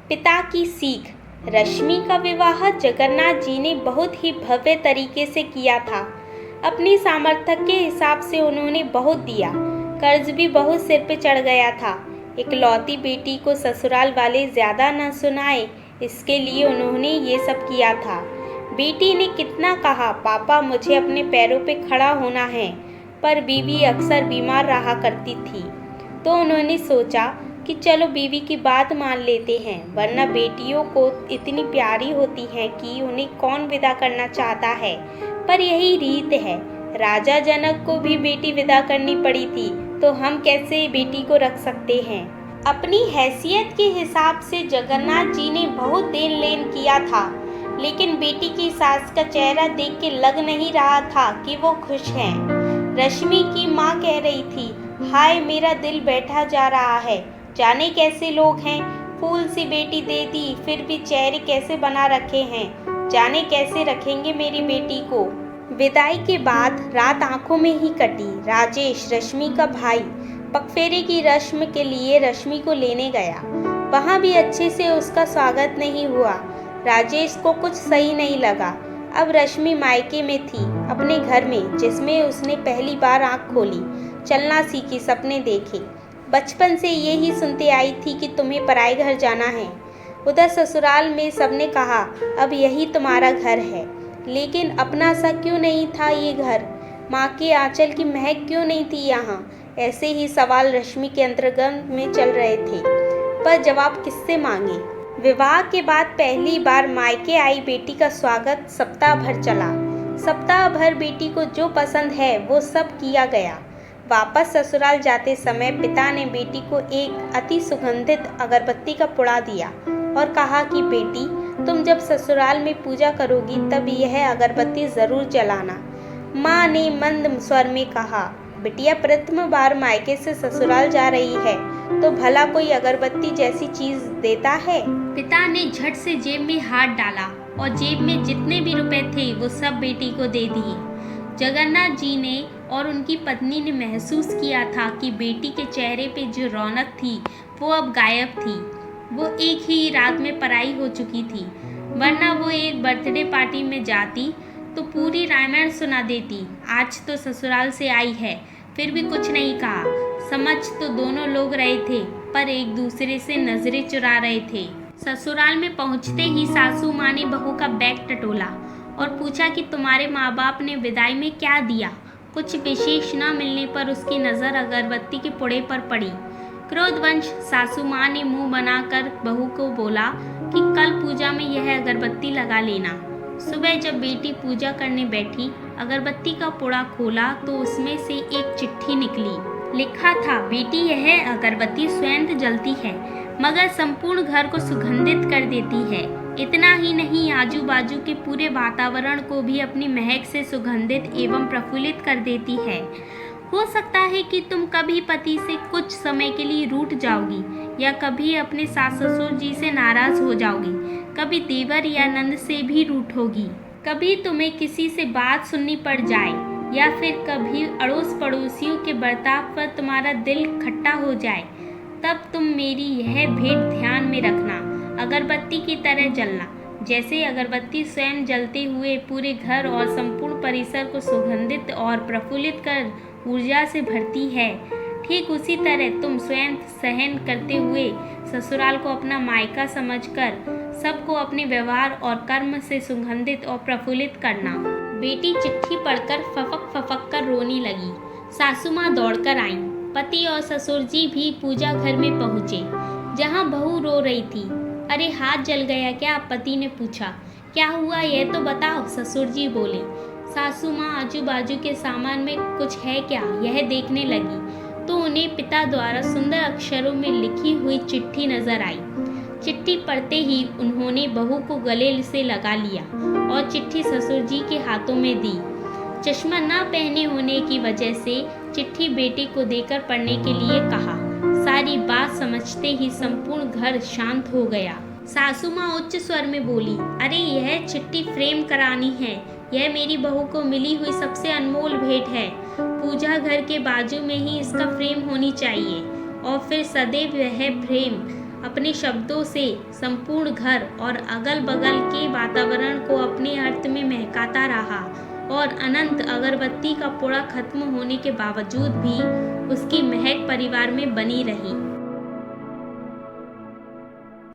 पिता की सीख। रश्मि का विवाह जगन्नाथ जी ने बहुत ही भव्य तरीके से किया था। अपनी सामर्थ्य के हिसाब से उन्होंने बहुत दिया, कर्ज भी बहुत सिर पे चढ़ गया था। इकलौती बेटी को ससुराल वाले ज्यादा न सुनाए, इसके लिए उन्होंने ये सब किया था। बेटी ने कितना कहा, पापा मुझे अपने पैरों पे खड़ा होना है, पर बीवी अक्सर बीमार रहा करती थी, तो उन्होंने सोचा कि चलो बीवी की बात मान लेते हैं, वरना बेटियों को इतनी प्यारी होती हैं कि उन्हें कौन विदा करना चाहता है। पर यही रीत है, राजा जनक को भी बेटी विदा करनी पड़ी थी, तो हम कैसे बेटी को रख सकते हैं। अपनी हैसियत के हिसाब से जगन्नाथ जी ने बहुत देन लेन किया था, लेकिन बेटी की सास का चेहरा देख के लग नहीं रहा था कि वो खुश हैं। रश्मि की माँ कह रही थी, हाय मेरा दिल बैठा जा रहा है, जाने कैसे लोग हैं, फूल सी बेटी दे दी, फिर भी चेहरे कैसे बना रखे हैं, जाने कैसे रखेंगे मेरी बेटी को। विदाई के बाद रात आंखों में ही कटी। राजेश, रश्मि का भाई, पगफेरे की रस्म के लिए रश्मि को लेने गया। वहाँ भी अच्छे से उसका स्वागत नहीं हुआ। राजेश को कुछ सही नहीं लगा। अब रश्मि मायके में थी, अपने घर में, जिसमें उसने पहली बार आँख खोली, चलना सीखी, सपने देखे। बचपन से यही सुनते आई थी कि तुम्हें पराए घर जाना है। उधर ससुराल में सबने कहा, अब यही तुम्हारा घर है, लेकिन अपना सा क्यों नहीं था ये घर, माँ के आंचल की महक क्यों नहीं थी यहाँ। ऐसे ही सवाल रश्मि के अंतर्गत में चल रहे थे, पर जवाब किससे मांगे। विवाह के बाद पहली बार मायके आई बेटी का स्वागत सप्ताह भर चला। सप्ताह भर बेटी को जो पसंद है वो सब किया गया। वापस ससुराल जाते समय पिता ने बेटी को एक अति सुगंधित अगरबत्ती का पुड़ा दिया और कहा कि बेटी, तुम जब ससुराल में पूजा करोगी तब यह अगरबत्ती जरूर जलाना। माँ ने मंद स्वर में कहा, बिटिया प्रथम बार मायके से ससुराल जा रही है, तो भला कोई अगरबत्ती जैसी चीज देता है। पिता ने झट से जेब में हाथ डाला और जेब में जितने भी रुपए थे वो सब बेटी को दे दिए। जगन्नाथ जी ने और उनकी पत्नी ने महसूस किया था कि बेटी के चेहरे पे जो रौनक थी वो अब गायब थी। वो एक ही रात में पराई हो चुकी थी, वरना वो एक बर्थडे पार्टी में जाती तो पूरी रामायण सुना देती। आज तो ससुराल से आई है, फिर भी कुछ नहीं कहा। समझ तो दोनों लोग रहे थे, पर एक दूसरे से नजरें चुरा रहे थे। ससुराल में पहुंचते ही सासू माँ ने बहू का बैग टटोला और पूछा कि तुम्हारे माँ बाप ने विदाई में क्या दिया। कुछ विशेष न मिलने पर उसकी नज़र अगरबत्ती के पुड़े पर पड़ी। क्रोधवंश सासू माँ ने मुंह बनाकर बहू को बोला कि कल पूजा में यह अगरबत्ती लगा लेना। सुबह जब बेटी पूजा करने बैठी, अगरबत्ती का पुड़ा खोला तो उसमें से एक चिट्ठी निकली। लिखा था, बेटी यह अगरबत्ती स्वयं जलती है, मगर संपूर्ण घर को सुगंधित कर देती है। इतना ही नहीं, आजू बाजू के पूरे वातावरण को भी अपनी महक से सुगंधित एवं प्रफुल्लित कर देती है। हो सकता है कि तुम कभी पति से कुछ समय के लिए रूठ जाओगी, या कभी अपने सास ससुर जी से नाराज हो जाओगी, कभी देवर या नंद से भी रूठोगी, कभी तुम्हें किसी से बात सुननी पड़ जाए, या फिर कभी अड़ोस पड़ोसियों के बर्ताव पर तुम्हारा दिल खट्टा हो जाए। तब तुम मेरी यह भेंट ध्यान में रखना, अगरबत्ती की तरह जलना। जैसे अगरबत्ती स्वयं जलते हुए पूरे घर और संपूर्ण परिसर को सुगंधित और प्रफुल्लित कर ऊर्जा से भरती है, ठीक उसी तरह तुम स्वयं सहन करते हुए ससुराल को अपना मायका समझकर सबको अपने व्यवहार और कर्म से सुगंधित और प्रफुल्लित करना। बेटी चिट्ठी पढ़कर फफक फफक कर रोने लगी। सासू माँ दौड़कर आईं। पति और ससुर जी भी पूजा घर में पहुँचे, जहाँ बहू रो रही थी। अरे हाथ जल गया क्या? पति ने पूछा। क्या हुआ यह तो बताओ, ससुर जी बोले। सासू माँ आजू बाजू के सामान में कुछ है क्या यह देखने लगी, तो उन्हें पिता द्वारा सुंदर अक्षरों में लिखी हुई चिट्ठी नजर आई। चिट्ठी पढ़ते ही उन्होंने बहू को गले से लगा लिया और चिट्ठी ससुर जी के हाथों में दी। चश्मा न पहने होने की वजह से चिट्ठी बेटे को देकर पढ़ने के लिए कहा। सारी बात समझते ही संपूर्ण घर शांत हो गया। सासू माँ उच्च स्वर में बोली, अरे यह चिट्ठी फ्रेम करानी है, यह मेरी बहू को मिली हुई सबसे अनमोल भेंट है। पूजा घर के बाजू में ही इसका फ्रेम होनी चाहिए, और फिर सदैव वह फ्रेम अपने शब्दों से संपूर्ण घर और अगल बगल के वातावरण को अपने अर्थ में महकाता रहा और अनंत अगरबत्ती का पुड़ा खत्म होने के बावजूद भी उसकी महक परिवार में बनी रही।